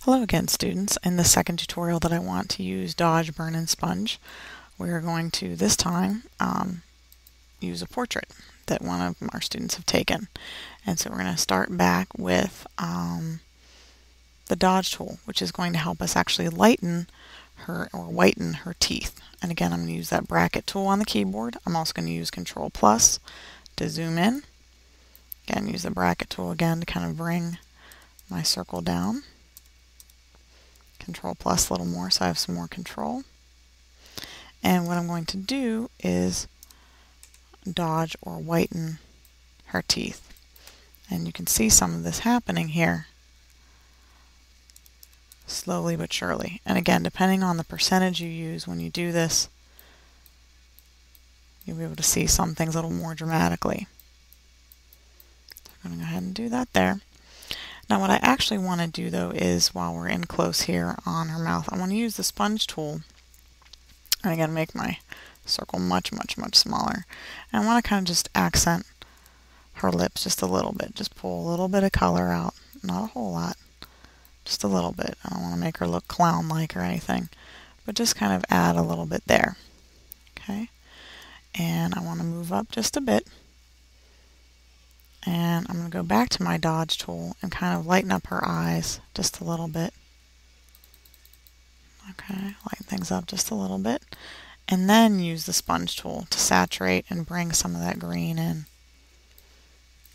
Hello again, students. In the second tutorial that I want to use Dodge, Burn, and Sponge, we are going to this time use a portrait that one of our students have taken. And so we're going to start back with the Dodge tool, which is going to help us actually lighten her or whiten her teeth. And again, I'm going to use that bracket tool on the keyboard. I'm also going to use Control Plus to zoom in. Again, use the bracket tool again to kind of bring my circle down. Control Plus a little more so I have some more control. And what I'm going to do is dodge or whiten her teeth. And you can see some of this happening here, slowly but surely. And again, depending on the percentage you use when you do this, you'll be able to see some things a little more dramatically. So I'm going to go ahead and do that there. Now what I actually want to do though is, while we're in close here on her mouth, I want to use the sponge tool and again make my circle much smaller. And I want to kind of just accent her lips just a little bit. Just pull a little bit of color out, not a whole lot, just a little bit. I don't want to make her look clown-like or anything, but just kind of add a little bit there. Okay, and I want to move up just a bit. And I'm going to go back to my Dodge tool and kind of lighten up her eyes just a little bit. Okay, lighten things up just a little bit. And then use the sponge tool to saturate and bring some of that green in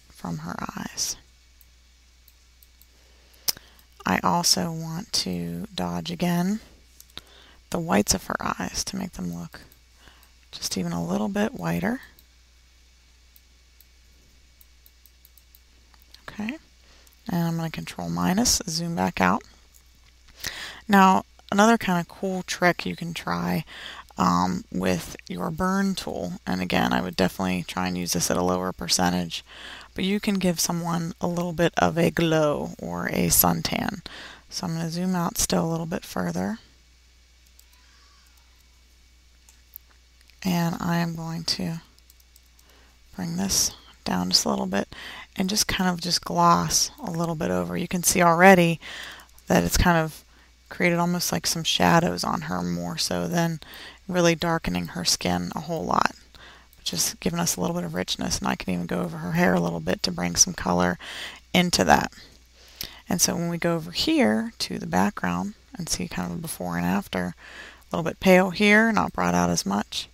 from her eyes. I also want to dodge again the whites of her eyes to make them look just even a little bit whiter. Okay, and I'm going to Control minus, zoom back out. Now, another kind of cool trick you can try with your burn tool, and again, I would definitely try and use this at a lower percentage, but you can give someone a little bit of a glow or a suntan. So I'm going to zoom out still a little bit further. And I am going to bring this down just a little bit and just kind of just gloss a little bit over. You can see already that it's kind of created almost like some shadows on her, more so than really darkening her skin a whole lot. Just giving us a little bit of richness, and I can even go over her hair a little bit to bring some color into that. And so when we go over here to the background and see kind of a before and after, a little bit pale here, not brought out as much,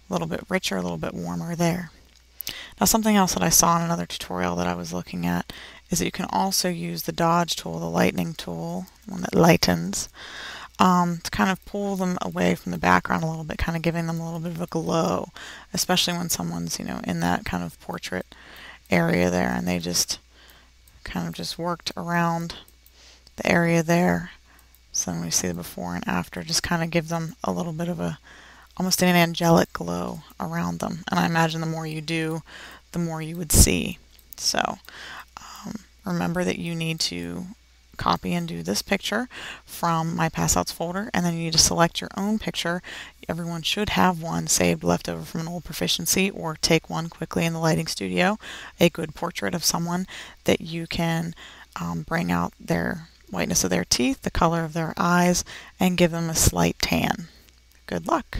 a little bit richer, a little bit warmer there. Now, something else that I saw in another tutorial that I was looking at is that you can also use the Dodge tool, the lightening tool, one that lightens, to kind of pull them away from the background a little bit, kind of giving them a little bit of a glow, especially when someone's, in that kind of portrait area there, and they just kind of just worked around the area there. So when we see the before and after, just kind of give them a little bit of a almost an angelic glow around them. And I imagine the more you do, the more you would see. So remember that you need to copy and do this picture from my Passouts folder, and then you need to select your own picture. Everyone should have one saved left over from an old proficiency, or take one quickly in the lighting studio, a good portrait of someone that you can bring out their whiteness of their teeth, the color of their eyes, and give them a slight tan. Good luck.